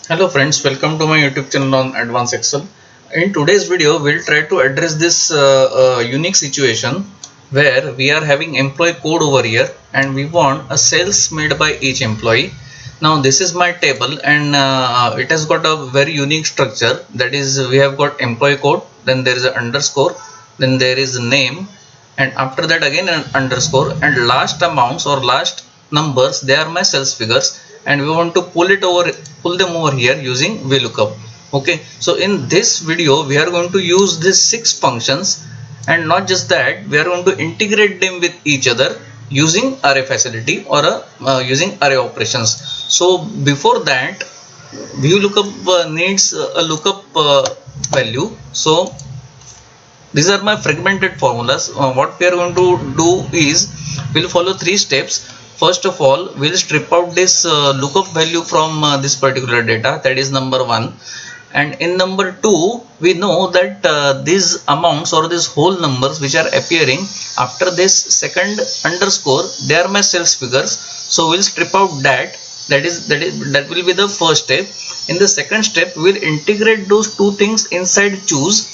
Hello friends, welcome to my YouTube channel on Advanced Excel. In today's video, we'll try to address this unique situation where we are having employee code over here and we want a sales made by each employee. Now this is my table and it has got a very unique structure. That is, we have got employee code, then there is an underscore, then there is a name, and after that again an underscore, and last amounts or last numbers, they are my sales figures, and we want to pull them over here using VLOOKUP. Okay, so in this video we are going to use these 6 functions, and not just that, we are going to integrate them with each other using array facility or using array operations. So before that, VLOOKUP needs a lookup value. So these are my fragmented formulas. What we are going to do is we'll follow 3 steps. First of all, we'll strip out this lookup value from this particular data, that is number 1. And in number 2, we know that these amounts or these whole numbers which are appearing after this second underscore, they are my sales figures. So we'll strip out that. That will be the first step. In the second step, we'll integrate those two things inside choose,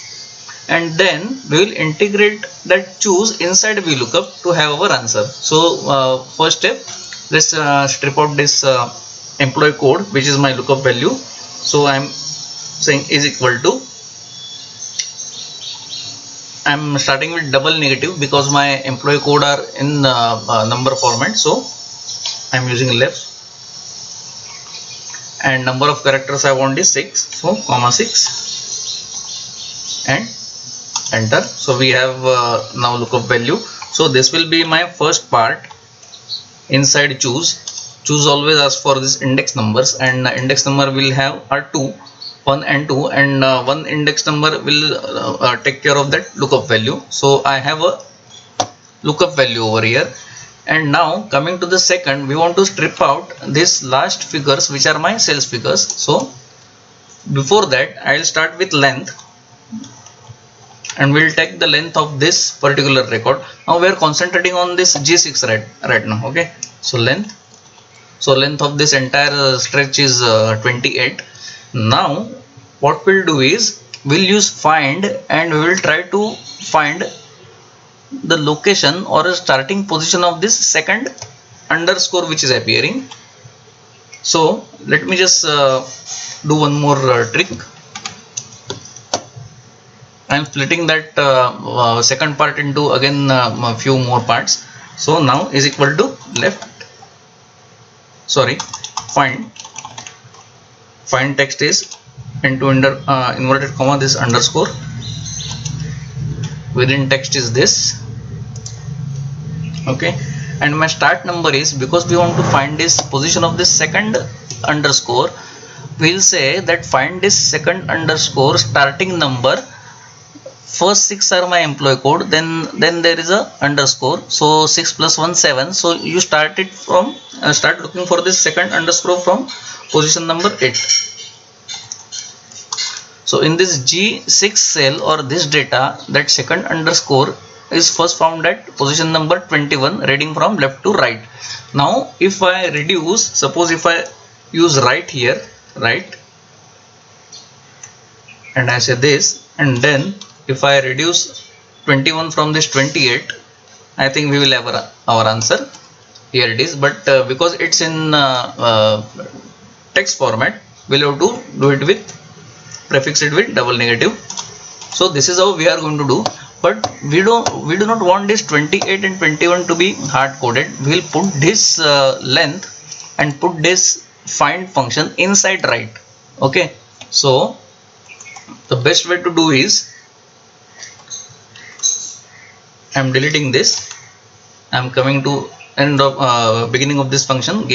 and then we will integrate that choose inside VLOOKUP to have our answer. So first step, let's strip out this employee code, which is my lookup value. So I'm saying is equal to, I'm starting with double negative because my employee code are in number format, so I'm using left, and number of characters I want is 6, so comma 6 and enter. So we have now lookup value. So this will be my first part inside choose. Choose always asks for this index numbers, and index number will have are 2, 1 and 2, and one index number will take care of that lookup value. So I have a lookup value over here. And now coming to the second, we want to strip out this last figures which are my sales figures. So before that, I'll start with length, and we'll take the length of this particular record. Now we are concentrating on this G6 right now. Okay, so length of this entire stretch is 28. Now what we'll do is we'll use find, and we will try to find the location or a starting position of this second underscore which is appearing. So let me just do one more trick. I'm splitting that second part into again a few more parts. So now is equal to find text is into inverted comma this underscore, within text is this. Okay, and my start number is, because we want to find this position of this second underscore, we'll say that find this second underscore starting number. First 6 are my employee code, then there is a underscore, so 6 plus 1 7. So you start it from start looking for this second underscore from position number 8. So in this G6 cell or this data, that second underscore is first found at position number 21, reading from left to right. Now if I reduce, suppose if I use right here, right, and I say this, and then if I reduce 21 from this 28, I think we will have our answer. Here it is, but because it's in text format, we'll have to do it with prefix it with double negative. So this is how we are going to do, but we do not want this 28 and 21 to be hard coded. We'll put this length and put this find function inside right. Okay, so the best way to do is, I'm deleting this, I'm coming to end of beginning of this function,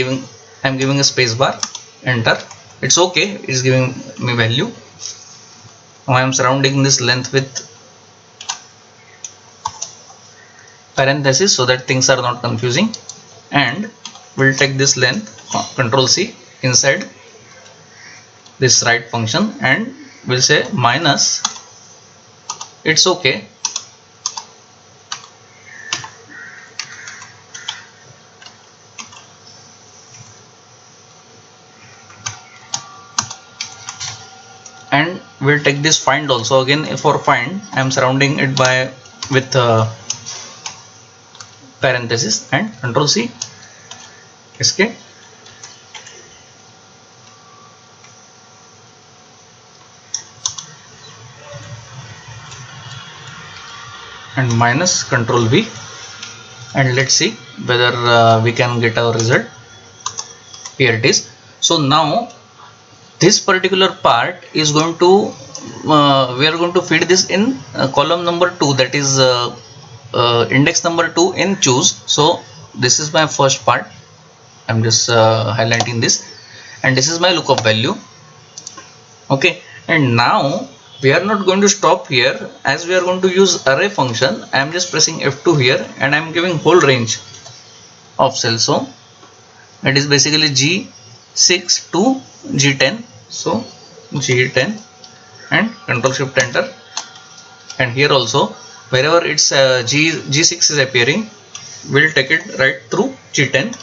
I'm giving a space bar, enter. It's okay, it's giving me value. Now I'm surrounding this length with parenthesis so that things are not confusing, and we'll take this length, Control C, inside this right function, and we'll say minus, it's okay, and we'll take this find also. Again for find I am surrounding it by with parenthesis and Control C, escape. And minus Control V, and let's see whether we can get our result. Here it is. So now this particular part is going to we are going to feed this in column number 2, that is index number 2 in choose. So this is my first part. I'm just highlighting this, and this is my lookup value. Okay, and now we are not going to stop here, as we are going to use array function. I am just pressing F2 here, and I am giving whole range of cells. So it is basically G6 to G10. So G10 and Control Shift Enter, and here also wherever it's G6 is appearing, we'll take it right through G10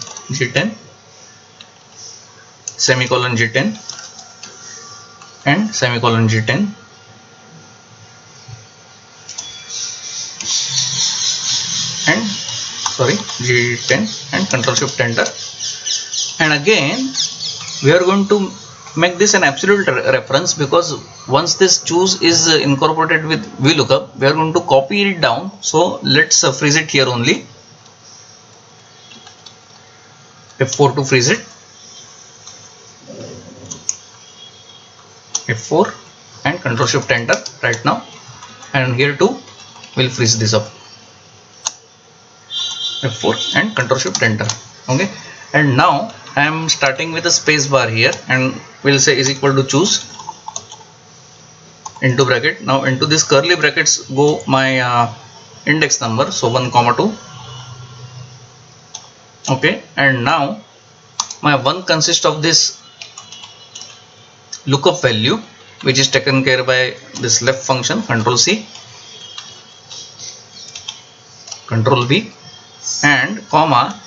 semicolon G10 and semicolon G10. And sorry, G10 and Control Shift Enter, and again we are going to make this an absolute reference, because once this choose is incorporated with VLOOKUP, we are going to copy it down. So let's freeze it here only. F4 to freeze it, F4 and Control Shift Enter right now, and here too we'll freeze this up, F4 and Control Shift Enter. Okay, and now I am starting with a space bar here, and we'll say is equal to choose into bracket. Now into this curly brackets go my index number, so 1, 2. Okay, and now my 1 consists of this lookup value, which is taken care by this left function, Control C, Control V, and comma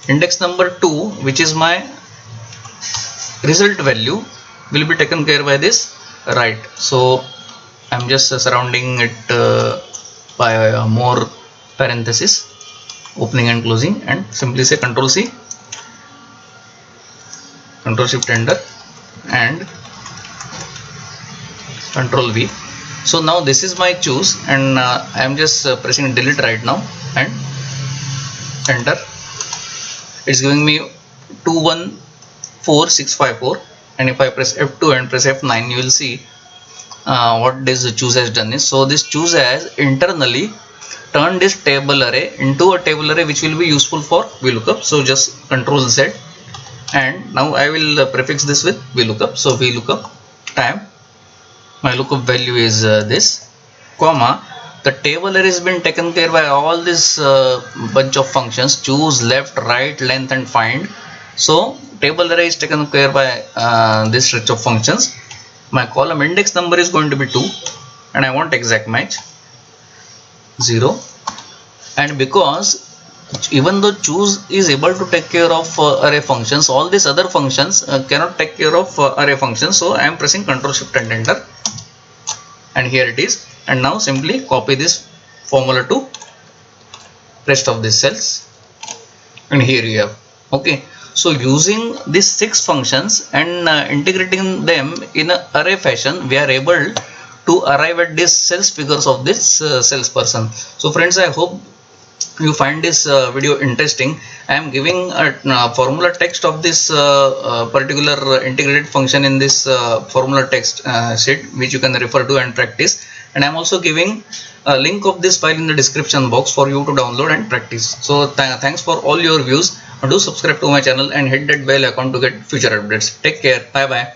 index number 2, which is my result value, will be taken care by this right. So I'm just surrounding it by more parenthesis, opening and closing, and simply say Control C, Control Shift Enter, and Control V. So now this is my choose, and I am just pressing delete right now and enter. It's giving me 214654, and if I press F2 and press F9, you will see what this choose has done is, so this choose has internally turned this table array into a table array which will be useful for VLOOKUP. So just Control Z, and now I will prefix this with VLOOKUP. So VLOOKUP time, my lookup value is this, comma, the table array has been taken care by all this bunch of functions, choose, left, right, length, and find. So table array is taken care by this stretch of functions. My column index number is going to be 2, and I want exact match 0. And because even though choose is able to take care of array functions, all these other functions cannot take care of array functions. So I am pressing Control Shift and Enter, and here it is. And now simply copy this formula to rest of these cells, and here you have. Okay, so using these 6 functions and integrating them in an array fashion, we are able to arrive at these cells figures of this salesperson. So friends, I hope you find this video interesting. I am giving a formula text of this particular integrated function in this formula text sheet, which you can refer to and practice. And I am also giving a link of this file in the description box for you to download and practice. So thanks for all your views. Do subscribe to my channel and hit that bell icon to get future updates. Take care. Bye bye.